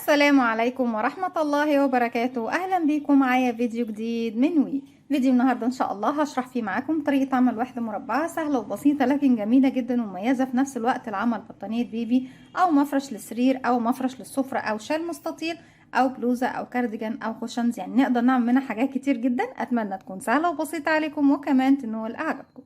السلام عليكم ورحمة الله وبركاته. أهلا بيكم معايا فيديو جديد من وي. فيديو النهاردة إن شاء الله هشرح فيه معاكم طريقة عمل وحدة مربعة سهلة وبسيطة لكن جميلة جدا ومميزة في نفس الوقت لعمل بطانية بيبي أو مفرش للسرير أو مفرش للسفرة أو شال مستطيل أو بلوزة أو كارديجان أو كوشنز، يعني نقدر نعمل منها حاجات كتير جدا. أتمنى تكون سهلة وبسيطة عليكم وكمان تنول أعجابكم.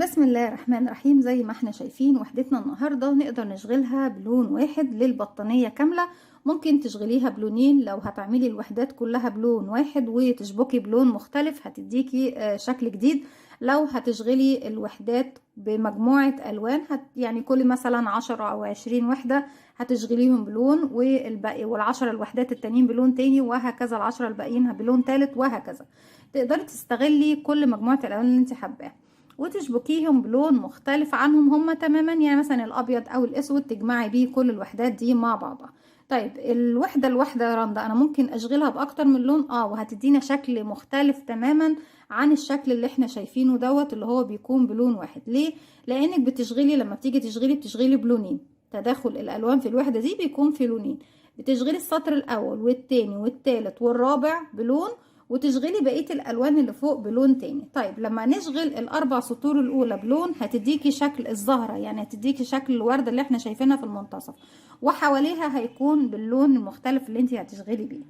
بسم الله الرحمن الرحيم. زي ما احنا شايفين وحدتنا النهاردة نقدر نشغلها بلون واحد للبطانية كاملة. ممكن تشغليها بلونين لو هتعملي الوحدات كلها بلون واحد وتشبكي بلون مختلف هتديكي شكل جديد. لو هتشغلي الوحدات بمجموعة ألوان يعني كل مثلا 10 أو 20 وحدة هتشغليهم بلون والباقي والعشر الوحدات التانيين بلون تاني وهكذا، العشرة الباقيين بلون تالت وهكذا. تقدري تستغلي كل مجموعة الألوان اللي انت حباها وتشبكيهم بلون مختلف عنهم هما تماما، يعني مثلا الابيض او الاسود تجمعي بيه كل الوحدات دي مع بعضها. طيب الوحده يا رندا انا ممكن اشغلها باكتر من لون وهتدينا شكل مختلف تماما عن الشكل اللي احنا شايفينه دوت اللي هو بيكون بلون واحد. ليه؟ لانك بتشغلي لما بتيجي بتشغلي بلونين. تداخل الالوان في الوحده دي بيكون في لونين، بتشغلي السطر الاول والتاني والتالت والرابع بلون وتشغلي بقية الألوان اللي فوق بلون تاني. طيب لما نشغل الأربع سطور الأولى بلون هتديكي شكل الزهرة، يعني هتديكي شكل الوردة اللي احنا شايفينها في المنتصف، وحواليها هيكون باللون المختلف اللي انت هتشغلي بيه.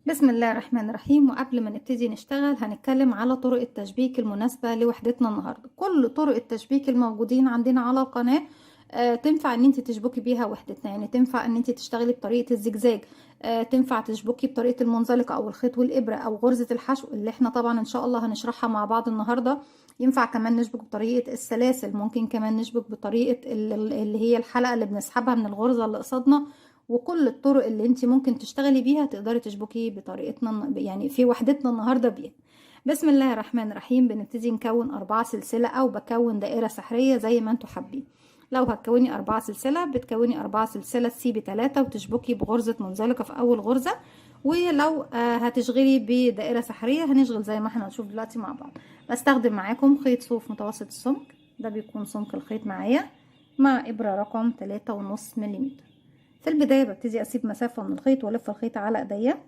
بسم الله الرحمن الرحيم. وقبل ما نبتدي نشتغل هنتكلم على طرق التشبيك المناسبة لوحدتنا النهاردة. كل طرق التشبيك الموجودين عندنا على القناة تنفع ان انت تشبكي بيها وحدتنا، يعني تنفع ان انت تشتغلي بطريقة الزجزاج، تنفع تشبكي بطريقة المنزلقة او الخيط والابرة او غرزة الحشو اللي احنا طبعا ان شاء الله هنشرحها مع بعض النهاردة. ينفع كمان نشبك بطريقة السلاسل، ممكن كمان نشبك بطريقة اللي هي الحلقة اللي بنسحبها من الغرزة اللي قصادنا. وكل الطرق اللي انت ممكن تشتغلي بيها تقدري تشبكي بطريقتنا يعني في وحدتنا النهاردة بيها. بسم الله الرحمن الرحيم. بنبتدي نكون 4 سلسلة او بكون دائرة سحرية زي ما انتوا حابين. لو هتكوني 4 سلسلة بتكوني 4 سلسلة تسيبي 3 وتشبكي بغرزة منزلقة في اول غرزة. ولو هتشغلي بدائرة سحرية هنشغل زي ما احنا هنشوف دلوقتي مع بعض. بستخدم معاكم خيط صوف متوسط السمك، ده بيكون سمك الخيط معايا، مع ابرة رقم 3.5 ملم. في البداية ببتدي اسيب مسافة من الخيط والف الخيط على ايديا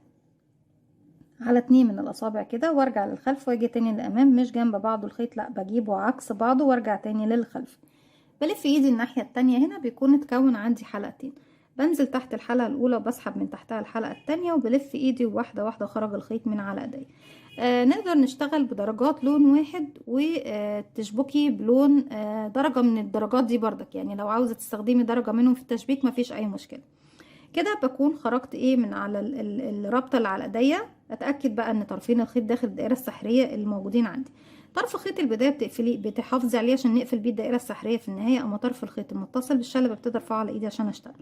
على 2 من الاصابع كده وارجع للخلف واجي تاني للامام، مش جنب بعضه الخيط، لا بجيبه عكس بعضه وارجع تاني للخلف. بلف ايدي الناحية التانية، هنا بيكون اتكون عندي حلقتين، بنزل تحت الحلقة الاولى وبسحب من تحتها الحلقة التانية وبلف ايدي واحدة واحدة خرج الخيط من على ايدي. نقدر نشتغل بدرجات لون واحد وتشبكي بلون درجة من الدرجات دي بردك، يعني لو عاوزة تستخدمي درجة منهم في التشبيك مفيش اي مشكلة. كده بكون خرجت من على الرابطه اللي على ايديا. اتاكد بقى ان طرفين الخيط داخل الدائره السحريه الموجودين عندي. طرف خيط البدايه بتحافظي عليه عشان نقفل بيه الدائره السحريه في النهايه، اما طرف الخيط المتصل بالشلة ببتدي ارفعه على ايدي عشان اشتغل.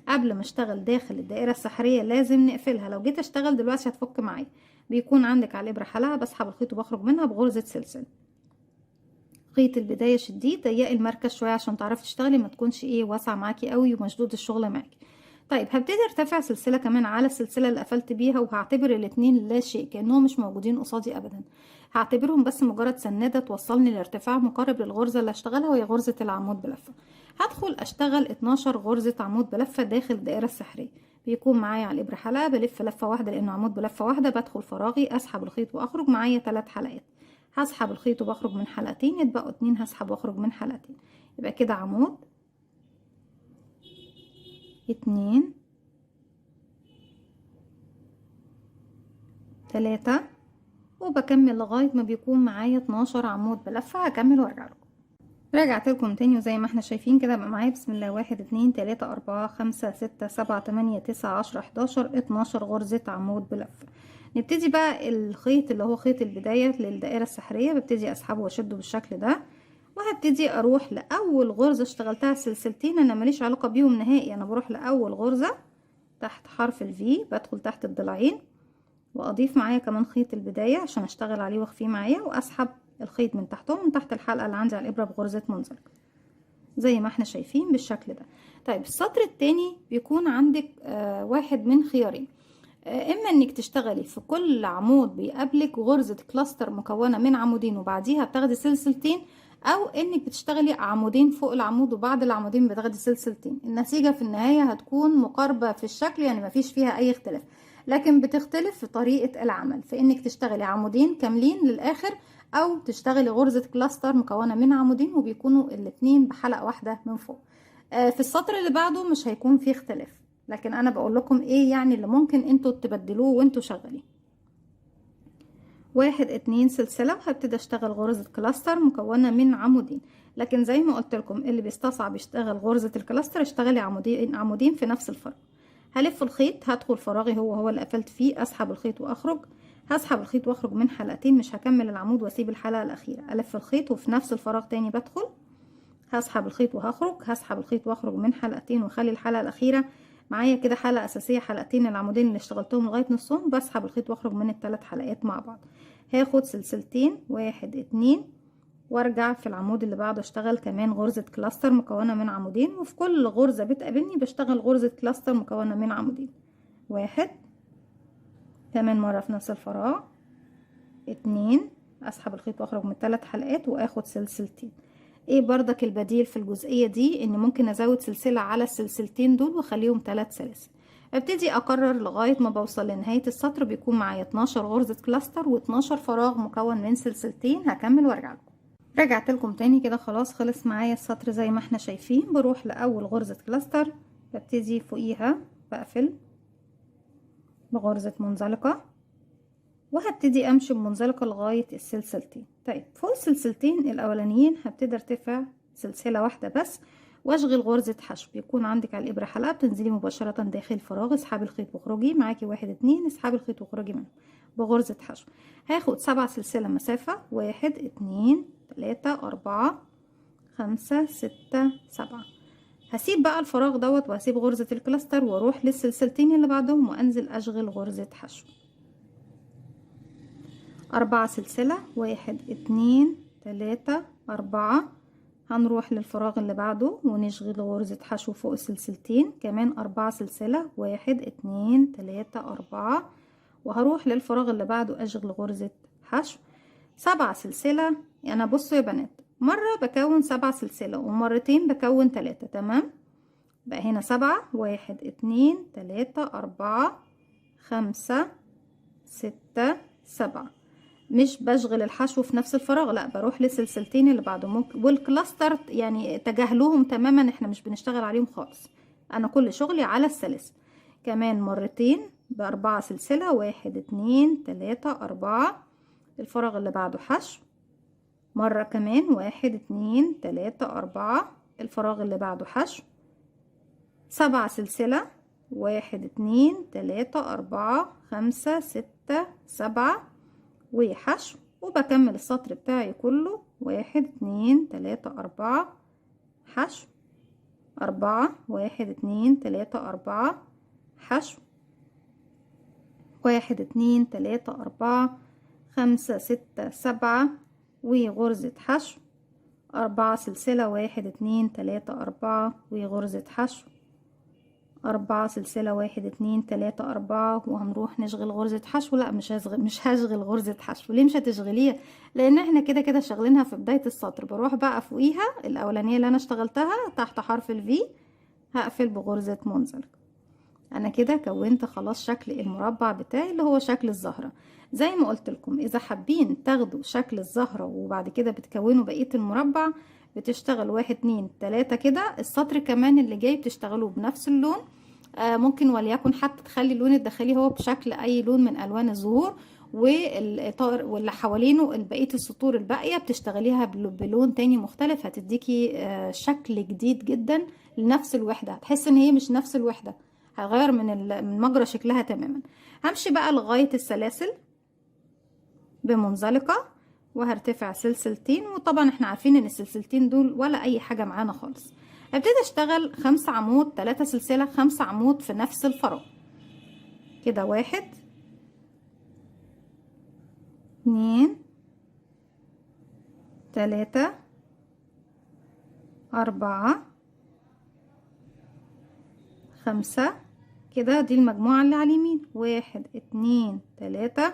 قبل ما اشتغل داخل الدائره السحريه لازم نقفلها، لو جيت اشتغل دلوقتي هتفك معايا. بيكون عندك على الابره حلقه، بسحب الخيط وبخرج منها بغرزه سلسله. خيط البدايه شديه، ضيقي المركز شويه عشان تعرفي تشتغلي، ما تكونش واسعه معاكي قوي ومشدود الشغل معاكي. طيب هبتدي ارتفع سلسله كمان على السلسله اللي قفلت بيها، وهعتبر الاتنين لا شيء كانهم مش موجودين قصادي ابدا. هعتبرهم بس مجرد سناده توصلني لارتفاع مقارب للغرزه اللي هشتغلها وهي غرزه العمود بلفه. هدخل اشتغل 12 غرزه عمود بلفه داخل الدائره السحريه. بيكون معايا على الابره حلقه، بلف لفه واحده لانه عمود بلفه واحده، بدخل فراغي اسحب الخيط واخرج، معايا 3 حلقات. هسحب الخيط وبخرج من حلقتين، يتبقوا 2 هسحب واخرج من حلقتين. يبقى كده عمود 2 3 وبكمل لغاية ما بيكون معايا 12 عمود بلفة. هكمل وارجع لكم. رجعت لكم تاني وزي ما احنا شايفين كده بقى معايا بسم الله 1 2 3 4 5 6 7 8 9 10 11 12 غرزة عمود بلفة. نبتدي بقى الخيط اللي هو خيط البداية للدائرة السحرية، ببتدي اسحبه واشده بالشكل ده، وهبتدي اروح لاول غرزة اشتغلتها سلسلتين انا ماليش علاقة بيهم نهائي، انا بروح لاول غرزة تحت حرف الفي، بدخل تحت الضلعين واضيف معايا كمان خيط البداية عشان اشتغل عليه واخفيه معايا، واسحب الخيط من تحتهم من تحت الحلقة اللي عندي على الابرة بغرزة منزلقة زي ما احنا شايفين بالشكل ده. طيب السطر التاني بيكون عندك واحد من خيارين، اما انك تشتغلي في كل عمود بيقابلك غرزة كلاستر مكونة من عمودين وبعديها بتاخدي سلسلتين، او انك بتشتغلي عمودين فوق العمود وبعد العمودين بتاخدي سلسلتين. النتيجة في النهاية هتكون مقاربة في الشكل، يعني مفيش فيها اي اختلاف، لكن بتختلف في طريقة العمل، في انك تشتغلي عمودين كاملين للاخر او تشتغلي غرزة كلاستر مكونة من عمودين وبيكونوا الاتنين بحلقة واحدة من فوق. في السطر اللي بعده مش هيكون فيه اختلاف، لكن انا بقول لكم ايه يعني اللي ممكن انتوا تبدلوه وانتوا شغالين. 1 2 سلسلة، وهبتدي اشتغل غرزة كلاستر مكونة من عمودين، لكن زي ما قلت لكم اللي بيستصعب يشتغل غرزة الكلاستر اشتغلي عمودين في نفس الفراغ. هلف الخيط، هدخل فراغي هو اللي قفلت فيه، اسحب الخيط واخرج، هسحب الخيط واخرج من حلقتين، مش هكمل العمود واسيب الحلقة الاخيرة، الف الخيط وفي نفس الفراغ تاني بدخل، هسحب الخيط وهخرج، هسحب الخيط واخرج من حلقتين واخلي الحلقة الاخيرة معايا كده حلقة اساسية، حلقتين العمودين اللي اشتغلتهم لغاية نصهم، بسحب الخيط واخرج من الثلاث حلقات مع بعض، هاخد سلسلتين 1 2 وارجع في العمود اللي بعده اشتغل كمان غرزة كلاستر مكونة من عمودين، وفي كل غرزة بتقابلني بشتغل غرزة كلاستر مكونة من عمودين. 1 كمان مرة في نفس الفراغ، 2 اسحب الخيط واخرج من الثلاث حلقات واخد سلسلتين. ايه بردك البديل في الجزئية دي؟ ان ممكن ازود سلسلة على السلسلتين دول واخليهم 3 سلاسل. ابتدي اكرر لغاية ما بوصل لنهاية السطر، بيكون معايا 12 غرزة كلاستر و12 فراغ مكون من سلسلتين. هكمل وارجع لكم. رجعت لكم تاني كده، خلاص خلص معايا السطر زي ما احنا شايفين. بروح لاول غرزة كلاستر، ببتدي فوقيها بقفل بغرزة منزلقة، وهبتدي امشي بمنزلقة لغاية السلسلتين. طيب فوق السلسلتين الاولانيين هبتدي ارتفع سلسلة واحدة بس واشغل غرزة حشو. بيكون عندك على الابرة حلقة، بتنزلي مباشرة داخل الفراغ، اسحبي الخيط واخرجي، معاكي 1 2 اسحبي الخيط واخرجي منه بغرزة حشو. هاخد 7 سلسلة مسافة، 1 2 3 4 5 6 7. هسيب بقى الفراغ دوت وهسيب غرزة الكلاستر واروح للسلسلتين اللي بعدهم وانزل اشغل غرزة حشو. 4 سلسلة، 1 2 3 4. هنروح للفراغ اللي بعده ونشغل غرزة حشو فوق السلسلتين، كمان 4 سلسلة، 1 2 3 4. وهروح للفراغ اللي بعده اشغل غرزة حشو. 7 سلسلة. انا بصوا يا بنات، مرة بكون 7 سلسلة ومرتين بكون 3، تمام؟ بقى هنا 7، 1 2 3 4 5 6 7. مش بشغل الحشو في نفس الفراغ، لا بروح للسلسلتين اللي بعده. ممكن والكلاستر يعني تجاهلوهم تماما، احنا مش بنشتغل عليهم خالص، انا كل شغلي على السلاسل. كمان مرتين ب4 سلسلة، 1 2 3 4. الفراغ اللي بعده حشو. مرة كمان 1 2 3 4. الفراغ اللي بعده حشو. 7 سلسلة، 1 2 3 4 5 6 7 وحشو. وبكمل السطر بتاعي كله 1 2 3 4 حشو، 4 1 2 3 4 حشو، 1 2 3 4 5 6 7 وغرزة حشو. 4 سلسلة، 1 2 3 4 وغرزة حشو. 4 سلسلة، 1 2 3 4. وهنروح نشغل غرزة حشو. لا مش هشغل غرزة حشو. ليه مش هتشغليها؟ لان احنا كده كده شغلينها في بداية السطر. بروح بقى فوقيها الاولانية اللي انا اشتغلتها تحت حرف الفي هقفل بغرزة منزلق. انا كده كونت خلاص شكل المربع بتاعي اللي هو شكل الزهرة. زي ما قلت لكم، اذا حابين تاخدوا شكل الزهرة وبعد كده بتكونوا بقية المربع، بتشتغل 1 2 3 كده. السطر كمان اللي جاي بتشتغلوه بنفس اللون. ممكن وليكن حتى تخلي اللون الداخلي هو بشكل اي لون من الوان الزهور، والاطار واللي حوالينه بقيه السطور الباقيه بتشتغليها بلون تاني مختلف، هتديكي شكل جديد جدا لنفس الوحده. هتحس ان هي مش نفس الوحده، هغير من مجرى شكلها تماما. همشي بقى لغايه السلاسل بمنزلقه وهرتفع سلسلتين. وطبعا احنا عارفين ان السلسلتين دول ولا اي حاجه معانا خالص. ابتدي اشتغل 5 عمود، 3 سلسلة، 5 عمود في نفس الفراغ كده. 1 2 3 4 5 كده. دي المجموعة اللي على اليمين، 1 2 3.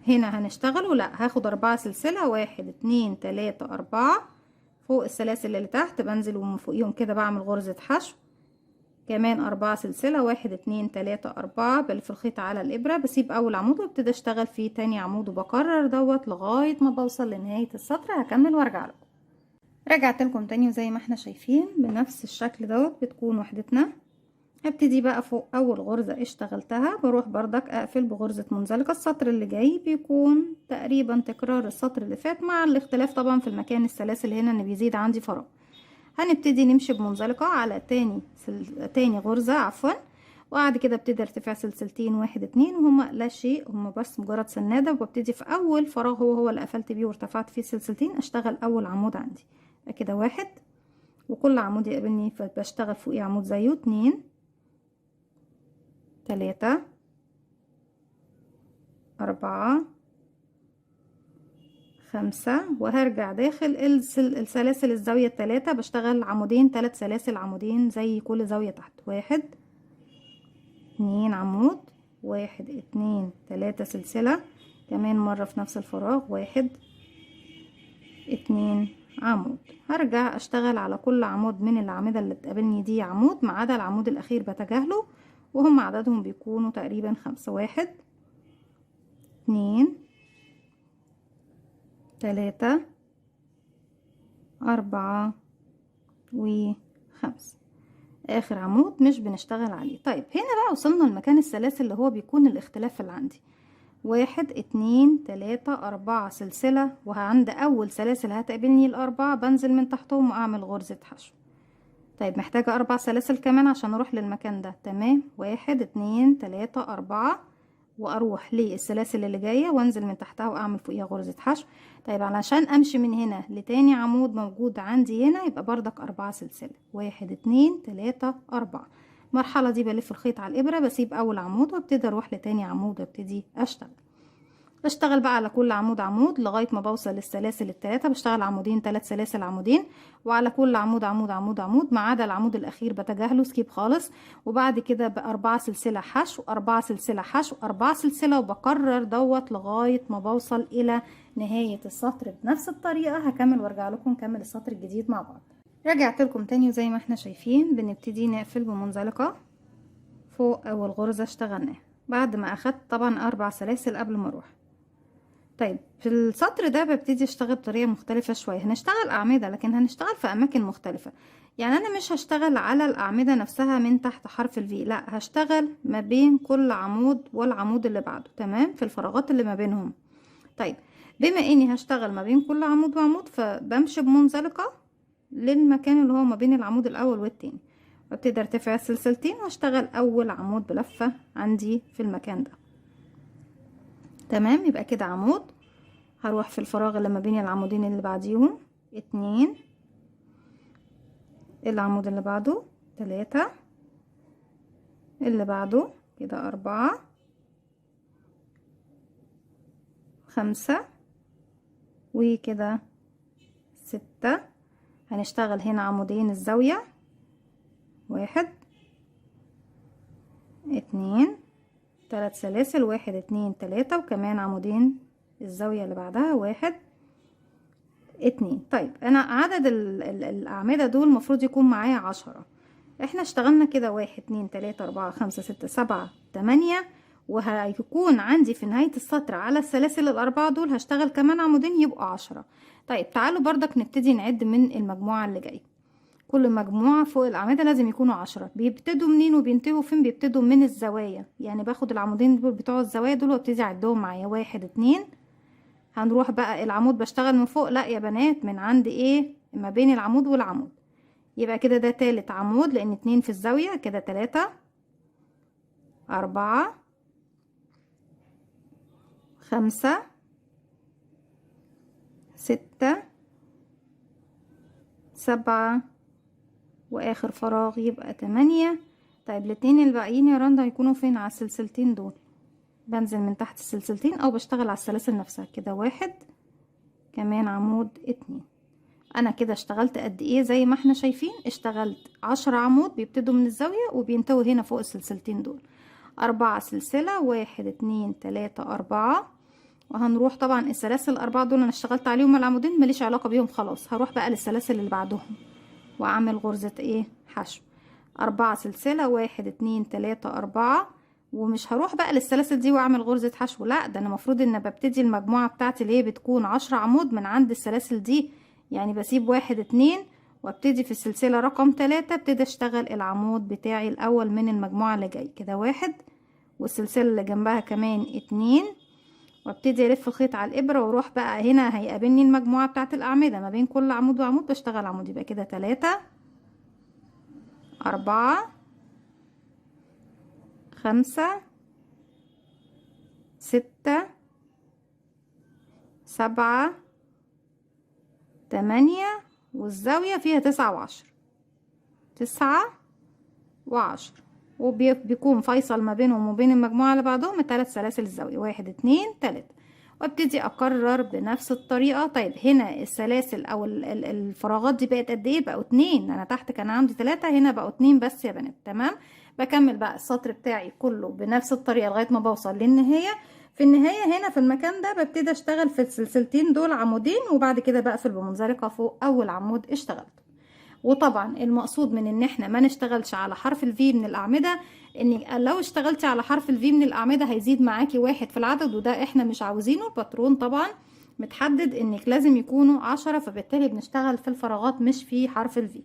هنا هنشتغله، لا هاخد 4 سلسلة، 1 2 3 4 فوق السلاسل اللي تحت بنزل ومن فوقيهم كده بعمل غرزة حشو، كمان 4 سلسلة، 1 2 3 4 بلف الخيط على الإبرة، بسيب أول عمود وابتدي أشتغل في تاني عمود وبكرر دوت لغاية ما بوصل لنهاية السطر. هكمل وارجع لكم. رجعت لكم تاني وزي ما احنا شايفين بنفس الشكل دوت بتكون وحدتنا. هبتدي بقى فوق اول غرزة اشتغلتها بروح بردك اقفل بغرزة منزلقة. السطر اللي جاي بيكون تقريبا تكرار السطر اللي فات مع الاختلاف طبعا في المكان السلاسل هنا ان بيزيد عندي فراغ. هنبتدي نمشي بمنزلقة على تاني غرزة عفوا، وبعد كده ابتدي ارتفع سلسلتين 1 2 وهما لا شيء، هما بس مجرد سنادة، وببتدي في اول فراغ هو اللي قفلت بيه وارتفعت فيه سلسلتين اشتغل اول عمود عندي. كده 1 وكل عمود يقابلني فبشتغل فوقيه عمود زيه، 2 3 4 5 وهرجع داخل السلاسل الزاوية التلاتة بشتغل عمودين 3 سلاسل عمودين زي كل زاوية تحت، 1 2 عمود، 1 2 3 سلسلة كمان مرة في نفس الفراغ، 1 2 عمود. هرجع اشتغل على كل عمود من الأعمدة اللي بتقابلني دي عمود ما عدا العمود الأخير بتجاهله، وهم عددهم بيكونوا تقريبا 5، 1 2 3 4 و5. آخر عمود مش بنشتغل عليه. طيب هنا بقى وصلنا لمكان السلاسل اللي هو بيكون الاختلاف اللي عندي، 1 2 3 4 سلسلة، وعند أول سلاسل هتقابلني الأربعة بنزل من تحتهم وأعمل غرزة حشو. طيب محتاجة 4 سلاسل كمان عشان اروح للمكان ده، تمام، 1 2 3 4 واروح للسلاسل اللي جاية وانزل من تحتها واعمل فوقيها غرزة حشو. طيب علشان امشي من هنا لتاني عمود موجود عندي هنا يبقى بردك 4 سلسلة، 1 2 3 4. المرحلة دي بلف الخيط على الابرة، بسيب اول عمود وابتدي اروح لتاني عمود وابتدي اشتغل. بشتغل بقى على كل عمود عمود لغاية ما بوصل للسلاسل التلاتة، بشتغل عمودين 3 سلاسل عمودين، وعلى كل عمود عمود عمود عمود ما عدا العمود الأخير بتجاهله سكيب خالص، وبعد كده ب4 سلسلة حشو، 4 سلسلة حشو، 4 سلسلة، وبكرر دوت لغاية ما بوصل إلى نهاية السطر بنفس الطريقة. هكمل وارجع لكم نكمل السطر الجديد مع بعض. رجعت لكم تاني وزي ما احنا شايفين بنبتدي نقفل بمنزلقة فوق أول غرزة اشتغلناها بعد ما أخدت طبعا 4 سلاسل قبل ما أروح. طيب في السطر ده ببتدي اشتغل بطريقة مختلفة شوية، هنشتغل أعمدة لكن هنشتغل في أماكن مختلفة. يعني أنا مش هشتغل على الأعمدة نفسها من تحت حرف الفي، لا هشتغل ما بين كل عمود والعمود اللي بعده، تمام، في الفراغات اللي ما بينهم. طيب بما اني هشتغل ما بين كل عمود وعمود فبمشي بمنزلقة للمكان اللي هو ما بين العمود الأول والتاني، وابتدي ارتفع السلسلتين واشتغل أول عمود بلفة عندي في المكان ده، تمام. يبقى كده عمود، هروح في الفراغ اللي ما بين العمودين اللي بعديهم 2، العمود اللي بعده 3، اللي بعده كده 4 5 وكده 6. هنشتغل هنا عمودين الزاوية، 1 2 3 سلاسل، 1 2 3 وكمان عمودين الزاوية اللي بعدها 1 2. طيب انا عدد الاعمدة دول المفروض يكون معايا 10. احنا اشتغلنا كده 1 2 3 4 5 6 7 8، وهيكون عندي في نهاية السطر على السلاسل الأربعة دول هشتغل كمان عمودين يبقوا 10. طيب تعالوا بردك نبتدي نعد من المجموعة اللي جاية. كل مجموعة فوق الأعمدة لازم يكونوا 10. بيبتدوا منين وبينتهوا فين؟ بيبتدوا من الزوايا، يعني باخد العمودين دول بتوع الزوايا دول وابتدي اعدهم معايا 1 2. هنروح بقى العمود بشتغل من فوق، لا يا بنات من عند ايه؟ ما بين العمود والعمود. يبقى كده ده تالت عمود لان 2 في الزاوية، كده 3 4 5 6 7 واخر فراغ يبقى 8. طيب الاتنين الباقيين يا رندا هيكونوا فين؟ على السلسلتين دول، بنزل من تحت السلسلتين او بشتغل على السلاسل نفسها كده 1 كمان عمود 2. انا كده اشتغلت قد ايه؟ زي ما احنا شايفين اشتغلت 10 عمود بيبتدوا من الزاوية وبينتهوا هنا فوق السلسلتين دول. 4 سلسلة، 1 2 3 4 وهنروح طبعا السلاسل الاربعه دول انا اشتغلت عليهم العمودين ماليش علاقه بيهم خلاص، هروح بقى للسلاسل اللي بعدهم واعمل غرزه ايه حشو. 4 سلسله، 1 2 3 4. ومش هروح بقى للسلاسل دي واعمل غرزه حشو، لا ده انا المفروض ان ببتدي المجموعه بتاعتي اللي هي بتكون 10 عمود من عند السلاسل دي، يعني بسيب 1 2 وابتدي في السلسله رقم 3 ابتدي اشتغل العمود بتاعي الاول من المجموعه اللي جاي كده 1، والسلسله اللي جنبها كمان 2، وابتدي الف الخيط على الابره واروح بقى هنا هيقابلني المجموعه بتاعه الاعمده ما بين كل عمود وعمود بشتغل عمود، يبقى كده 3 4 5 6 7 8 والزاويه فيها 9 و10، 9 و10، وبيكون فيصل ما بينهم وبين المجموعة اللي بعدهم الثلاث سلاسل الزاوية 1 2 3، وابتدي اكرر بنفس الطريقة. طيب هنا السلاسل او الفراغات دي بقت قد ايه؟ بقوا 2، انا تحت كان عندي 3 هنا بقوا 2 بس يا بنات. تمام، بكمل بقى السطر بتاعي كله بنفس الطريقة لغاية ما بوصل للنهاية. في النهاية هنا في المكان ده ببتدي اشتغل في السلسلتين دول عمودين، وبعد كده بقفل بمنزلقة فوق اول عمود اشتغلته. وطبعا المقصود من ان احنا ما نشتغلش على حرف الفي من الاعمدة، ان لو اشتغلتي على حرف الفي من الاعمدة هيزيد معاكي 1 في العدد، وده احنا مش عاوزينه. باترون طبعا متحدد انك لازم يكونوا 10، فبالتالي بنشتغل في الفراغات مش في حرف الفي.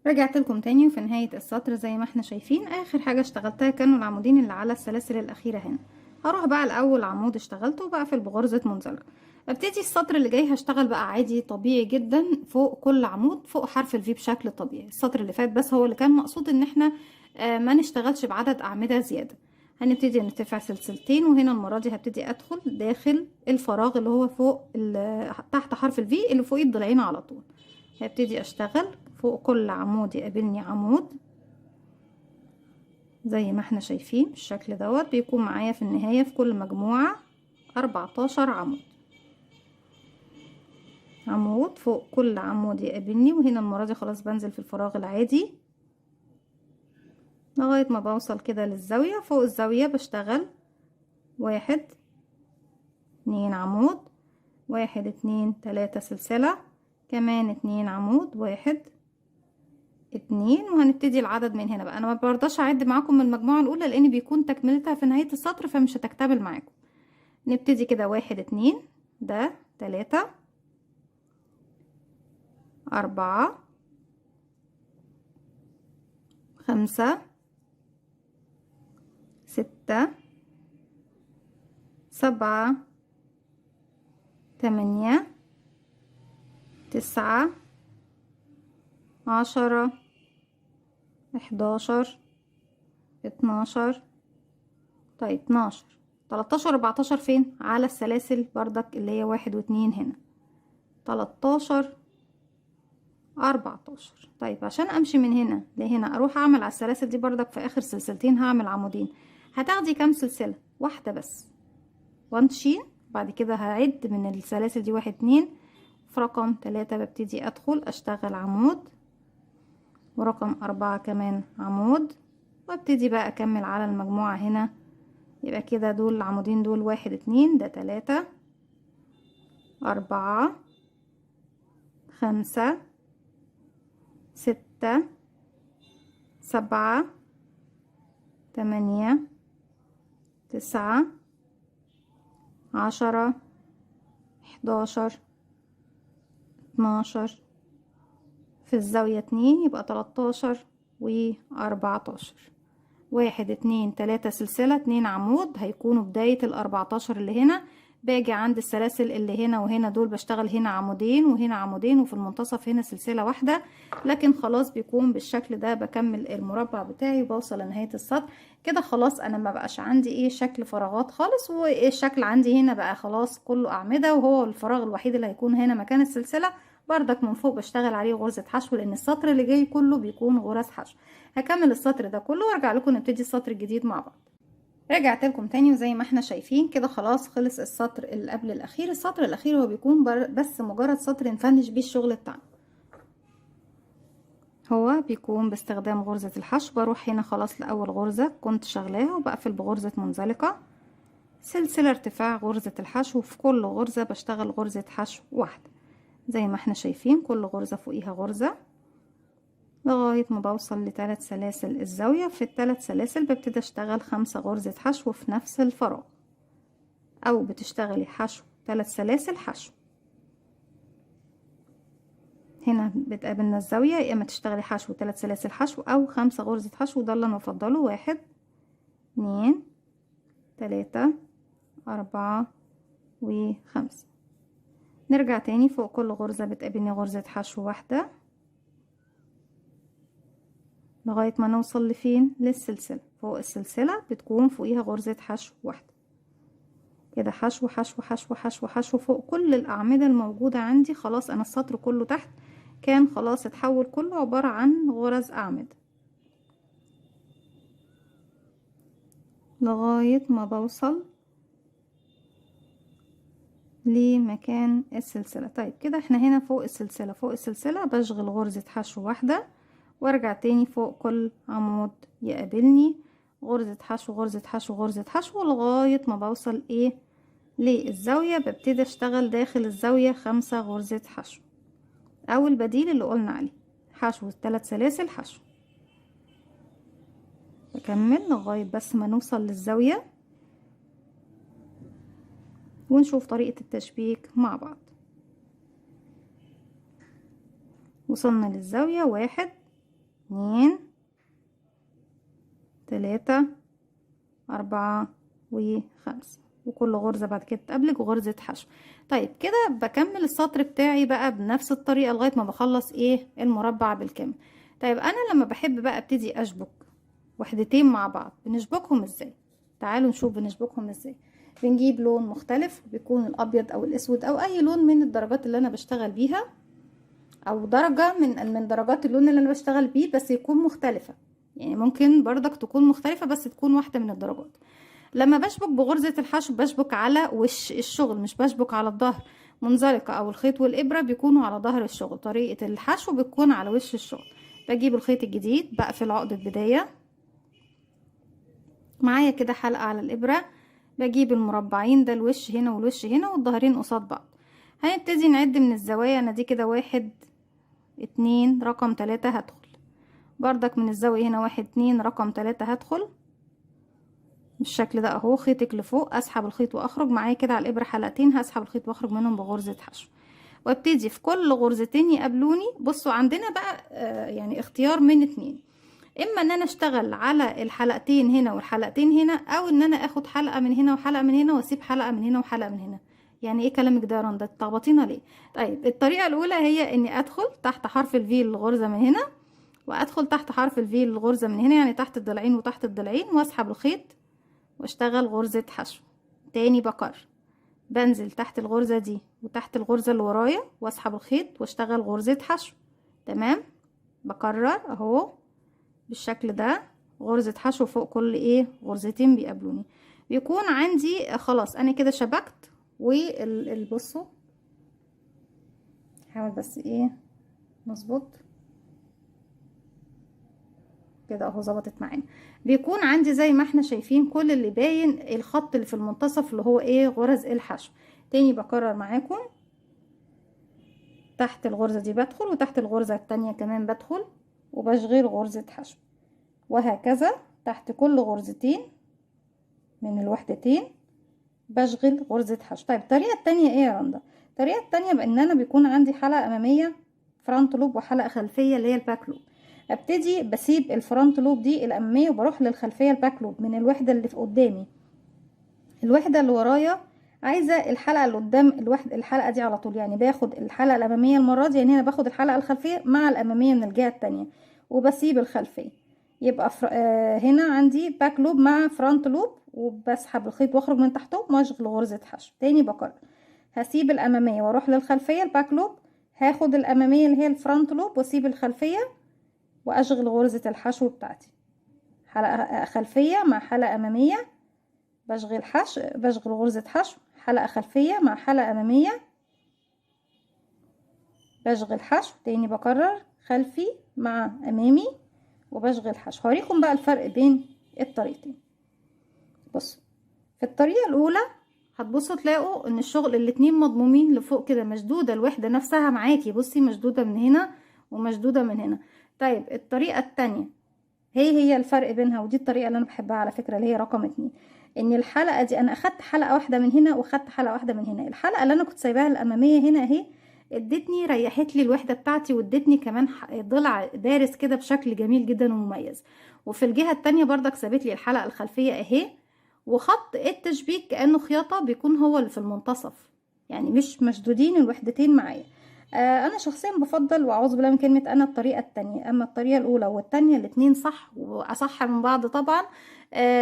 رجعت لكم تاني، وفي نهاية السطر زي ما احنا شايفين اخر حاجة اشتغلتها كانوا العمودين اللي على السلاسل الاخيرة هنا. هروح بقى الاول عمود اشتغلته وبقفل بغرزة منزلقة. ابتدي السطر اللي جاي هشتغل بقى عادي طبيعي جدا فوق كل عمود فوق حرف الفي بشكل طبيعي. السطر اللي فات بس هو اللي كان مقصود ان احنا ما نشتغلش بعدد اعمدة زيادة. هنبتدي نرتفع سلسلتين، وهنا المرة دي هبتدي ادخل داخل الفراغ اللي هو فوق تحت حرف الفي اللي فوق الضلعين على طول. هبتدي اشتغل فوق كل عمود يقابلني عمود زي ما احنا شايفين بالشكل دوت. بيكون معايا في النهاية في كل مجموعة 14 عمود، عمود فوق كل عمود يقابلني. وهنا المرة دي خلاص بنزل في الفراغ العادي لغاية ما بوصل كده للزاوية. فوق الزاوية بشتغل 1 2 عمود، 1 2 3 سلسلة، كمان 2 عمود، 1 2، وهنبتدي العدد من هنا بقى. انا ما برضاش اعد معاكم من المجموعة الاولى لان بيكون تكملتها في نهاية السطر فمش هتكتمل معاكم. نبتدي كده 1 2 ده 3 4 5 6 7 8 9 10 11 12. طيب 12 13 14 فين؟ على السلاسل بردك اللي هي 1 و2 هنا 13 14. طيب عشان امشي من هنا لهنا اروح اعمل على السلاسل دي بردك في اخر سلسلتين هعمل عمودين. هتاخدي كام سلسلة؟ واحدة بس، 1 شين. بعد كده هعد من السلاسل دي 1 2. في رقم 3 ببتدي ادخل اشتغل عمود، ورقم 4 كمان عمود، وابتدي بقى اكمل على المجموعة هنا. يبقى كده دول العمودين دول 1 2 ده 3 4 5 6 7 8 9 10 11 12. في الزاوية 2 يبقى 13 و14. 1 2 3 سلسلة، 2 عمود هيكونوا بداية ال14 اللي هنا. باجي عند السلاسل اللي هنا وهنا دول بشتغل هنا عمودين وهنا عمودين، وفي المنتصف هنا سلسلة واحدة. لكن خلاص بيكون بالشكل ده بكمل المربع بتاعي وبوصل لنهاية السطر. كده خلاص انا ما بقاش عندي ايه شكل فراغات خالص، والشكل عندي هنا بقى خلاص كله اعمدة، وهو الفراغ الوحيد اللي هيكون هنا مكان السلسلة. بردك من فوق بشتغل عليه غرزة حشو لان السطر اللي جاي كله بيكون غرز حشو. هكمل السطر ده كله وارجع لكم نبتدي السطر الجديد مع بعض. رجعت لكم تاني، وزي ما احنا شايفين كده خلاص خلص السطر اللي قبل الاخير. السطر الاخير هو بيكون بس مجرد سطر نفنش بيه الشغل بتاعنا. هو بيكون باستخدام غرزة الحشو. بروح هنا خلاص لاول غرزة كنت شغلاها وبقفل بغرزة منزلقة سلسلة ارتفاع غرزة الحشو. في كل غرزة بشتغل غرزة حشو واحدة زي ما احنا شايفين، كل غرزة فوقيها غرزة لغاية ما بوصل ل3 سلاسل الزاوية. في ال3 سلاسل ببتدي اشتغل 5 غرزة حشو في نفس الفراغ، او بتشتغلي حشو 3 سلاسل حشو. هنا بتقابلنا الزاوية، يا اما تشتغلي حشو 3 سلاسل حشو او 5 غرزة حشو، ده اللي انا بفضله. 1 2 3 4 و5. نرجع تاني، فوق كل غرزة بتقابلني غرزة حشو واحدة لغاية ما نوصل لفين؟ للسلسلة. فوق السلسلة بتكون فوقيها غرزة حشو واحدة كده، حشو حشو حشو حشو حشو فوق كل الأعمدة الموجودة عندي. خلاص أنا السطر كله تحت كان خلاص اتحول كله عبارة عن غرز أعمدة لغاية ما بوصل لمكان السلسلة. طيب كده احنا هنا فوق السلسلة. فوق السلسلة بشغل غرزة حشو واحدة وارجع تاني فوق كل عمود يقابلني غرزة حشو غرزة حشو غرزة حشو لغاية ما بوصل ايه للزاوية. ببتدي اشتغل داخل الزاوية 5 غرزة حشو، او البديل اللي قلنا عليه حشو 3 سلاسل حشو. بكمل لغاية بس ما نوصل للزاوية ونشوف طريقة التشبيك مع بعض. وصلنا للزاوية 1 2 3 4 و5، وكل غرزة بعد كده تقابلك غرزة حشو. طيب كده بكمل السطر بتاعي بقى بنفس الطريقة لغاية ما بخلص ايه المربع بالكامل. طيب انا لما بحب بقى ابتدي اشبك وحدتين مع بعض، بنشبكهم ازاي؟ تعالوا نشوف بنشبكهم ازاي. بنجيب لون مختلف، بيكون الابيض او الاسود او اي لون من الدرجات اللي انا بشتغل بيها، او درجة من درجات اللون اللي انا بشتغل بيه، بس يكون مختلفة. يعني ممكن بردك تكون مختلفة بس تكون واحدة من الدرجات. لما بشبك بغرزة الحشو بشبك على وش الشغل، مش بشبك على الظهر. منزلقة او الخيط والابرة بيكونوا على ظهر الشغل، طريقة الحشو بتكون على وش الشغل. بجيب الخيط الجديد بقفل عقدة بداية معايا كده حلقة على الابرة، بجيب المربعين ده الوش هنا والوش هنا والظهرين قصاد بعض. هنبتدي نعد من الزوايا. انا دي كده 1 2 رقم 3 هدخل بردك من الزاوية هنا 1 2 رقم 3 هدخل بالشكل ده اهو. خيطك لفوق اسحب الخيط واخرج معايا كده على الابره حلقتين، هسحب الخيط واخرج منهم بغرزه حشو وابتدي في كل غرزتين يقابلوني. بصوا عندنا بقى يعني اختيار من 2، اما ان انا اشتغل على الحلقتين هنا والحلقتين هنا، او ان انا اخد حلقه من هنا وحلقه من هنا واسيب حلقه من هنا وحلقه من هنا. يعني ايه كلامك ده يا رندا؟ تلخبطينا ليه؟ طيب الطريقه الاولى هي اني ادخل تحت حرف الفي الغرزه من هنا، وادخل تحت حرف الفي الغرزه من هنا، يعني تحت الضلعين وتحت الضلعين، واسحب الخيط واشتغل غرزة حشو. تاني بكرر، بنزل تحت الغرزة دي وتحت الغرزة اللي ورايا واسحب الخيط واشتغل غرزة حشو. تمام، بكرر اهو بالشكل ده غرزة حشو فوق كل ايه غرزتين بيقابلوني. بيكون عندي خلاص انا كده شبكت. والبصوا حاول بس ايه نظبط كده اهو ظبطت معانا. بيكون عندي زي ما احنا شايفين كل اللي باين الخط اللي في المنتصف اللي هو ايه غرز الحشو. تاني بكرر معاكم، تحت الغرزة دي بدخل وتحت الغرزة التانية كمان بدخل وبشغل غرزة حشو، وهكذا تحت كل غرزتين من الوحدتين بشغل غرزة حشو. طيب الطريقة التانية ايه يا رندا؟ الطريقة التانية بان انا بيكون عندي حلقة امامية فرونت لوب وحلقة خلفية اللي هي الباك لوب. ابتدي بسيب الفرونت لوب دي الاماميه وبروح للخلفيه الباك لوب من الوحده اللي في قدامي. الوحده اللي ورايا عايزه الحلقه اللي قدام الحلقه دي على طول، يعني باخد الحلقه الاماميه المره دي، يعني هنا باخد الحلقه الخلفيه مع الاماميه من الجهه التانية وبسيب الخلفيه. يبقى هنا عندي باك لوب مع فرونت لوب، وبسحب الخيط واخرج من تحتهم واشغل غرزه حشو. تاني بكرر، هسيب الاماميه واروح للخلفيه الباك لوب، هاخد الاماميه اللي هي الفرونت لوب واسيب الخلفيه واشغل غرزة الحشو بتاعتي. حلقة خلفية مع حلقة امامية بشغل غرزة حشو، حلقة خلفية مع حلقة امامية بشغل حشو. تاني بكرر خلفي مع امامي وبشغل حشو. هوريكم بقى الفرق بين الطريقتين. بصوا في الطريقة الأولى هتبصوا تلاقوا ان الشغل الاتنين مضمومين لفوق كده، مشدودة الوحدة نفسها معاكي، بصي مشدودة من هنا ومشدودة من هنا. طيب الطريقة التانية هي الفرق بينها، ودي الطريقة اللي انا بحبها على فكرة، اللي هي رقم 2. ان الحلقة دي انا اخدت حلقة واحدة من هنا واخدت حلقة واحدة من هنا. الحلقة اللي انا كنت سايباها الامامية هنا اهي ادتني، ريحت لي الوحدة بتاعتي، وادتني كمان ضلع بارز كده بشكل جميل جدا ومميز. وفي الجهة التانية برضك سابت لي الحلقة الخلفية اهي، وخط التشبيك كأنه خياطة بيكون هو اللي في المنتصف، يعني مش مشدودين الوحدتين معايا. انا شخصيا بفضل، واعوذ بالله من كلمة انا، الطريقة التانية. اما الطريقة الاولى والتانية الاتنين صح واصح من بعض طبعا،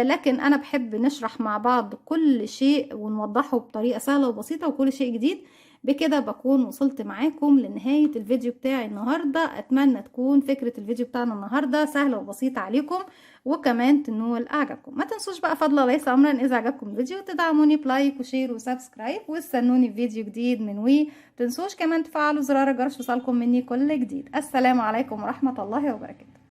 لكن انا بحب نشرح مع بعض كل شيء ونوضحه بطريقة سهلة وبسيطة وكل شيء جديد. بكده بكون وصلت معاكم لنهاية الفيديو بتاعي النهاردة. اتمنى تكون فكرة الفيديو بتاعنا النهاردة سهلة وبسيطة عليكم، وكمان تنول اعجابكم. ما تنسوش بقى فضلا ليس امرا اذا عجبكم الفيديو تدعموني بلايك وشير وسبسكرايب، واستنوني في فيديو جديد من وي. تنسوش كمان تفعلوا زرار الجرس يوصلكم مني كل جديد. السلام عليكم ورحمة الله وبركاته.